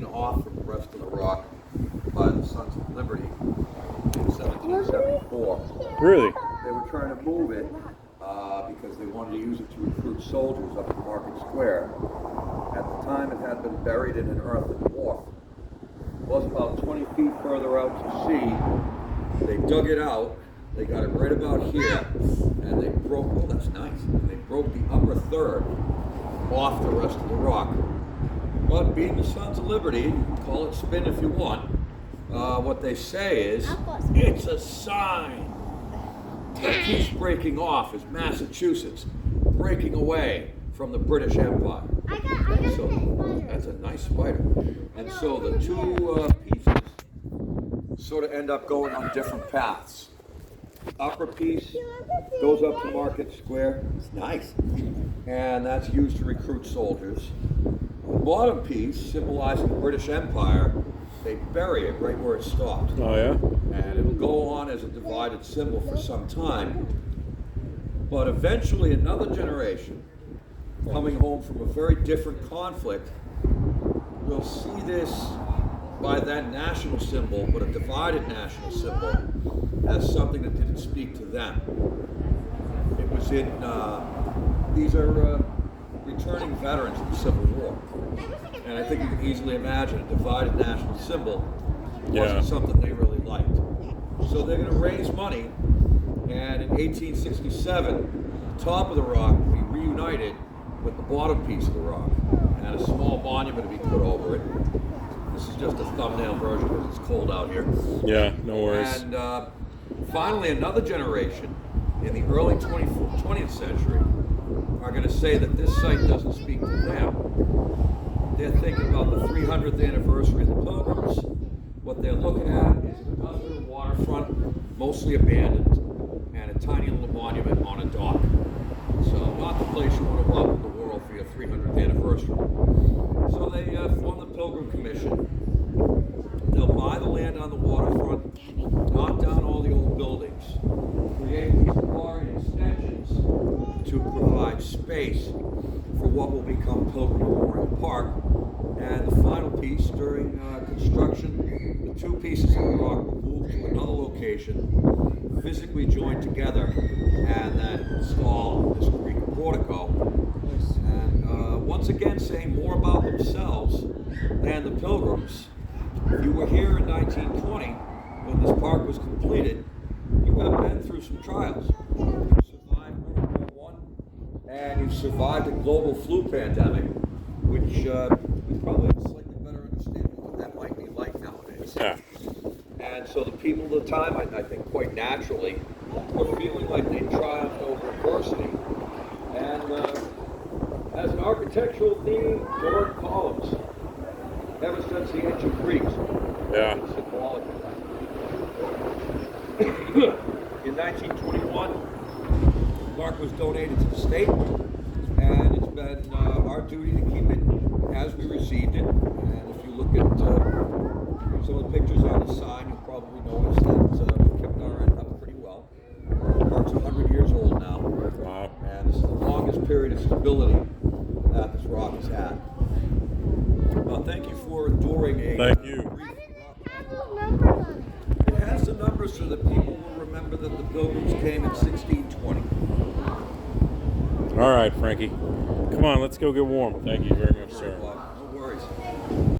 off from the rest of the rock by the Sons of Liberty in 1774. Really? They were trying to move it because they wanted to use it to recruit soldiers up in Market Square. At the time, it had been buried in an earthen wharf. It was about 20 feet further out to sea. They dug it out. They got it right about here, and they broke. Oh, that's nice. They broke the upper third off the rest of the rock. But being the Sons of Liberty, you can call it spin if you want. What they say is, it's a sign. What keeps breaking off is Massachusetts breaking away from the British Empire. And so, that's a nice spider. And so the two pieces sort of end up going on different paths. Upper piece goes up to Market Square. It's nice. And that's used to recruit soldiers. The bottom piece, symbolizing the British Empire, they bury it right where it stopped. Oh, yeah? And it'll go on as a divided symbol for some time. But eventually another generation, coming home from a very different conflict, will see this by that national symbol, but a divided national symbol, as something that didn't speak to them. It was in, these are returning veterans of the Civil War. And I think you can easily imagine a divided national symbol wasn't something they really liked. So they're going to raise money, and in 1867, the top of the rock will be reunited with the bottom piece of the rock, and a small monument will be put over it. This is just a thumbnail version because it's cold out here. Yeah, no worries. And finally, another generation in the early 20th century are going to say that this site doesn't speak to them. They're thinking about the 300th anniversary of the Pilgrims. What they're looking at is an under waterfront, mostly abandoned, and a tiny little monument on a dock. So not the place you want to welcome the world for your 300th anniversary. So they form the Pilgrim Commission. They'll buy the land on the waterfront, knock down all the old buildings, create these quarry extensions to provide space for what will become Pilgrim Memorial Park. And the final piece, during construction, the two pieces of the rock will move to another location, physically joined together, and then install this Greek portico. And once again, saying more about themselves than the Pilgrims. If you were here in 1920, when this park was completed, you have been through some trials. You survived World War I, and you survived a global flu pandemic, which you probably have a slightly better understanding of what that might be like nowadays. Yeah. And so the people of the time, I think quite naturally, were feeling like they triumphed over adversity. And as an architectural theme, Doric columns, ever since the ancient Greeks, Yeah. it's symbolic of that. In 1921, the park was donated to the state, and it's been our duty to keep it as we received it. And if you look at some of the pictures on the sign, you'll probably notice that we've kept our end up pretty well. The park's 100 years old now. Wow. And this is the longest period of stability that this rock has had. Well, thank you for enduring a... Thank you. Why did it have those numbers on it? It has the numbers so that people will remember that the Pilgrims came in 1620. All right, Frankie. Come on, let's go get warm. Thank you very much, sir. No worries.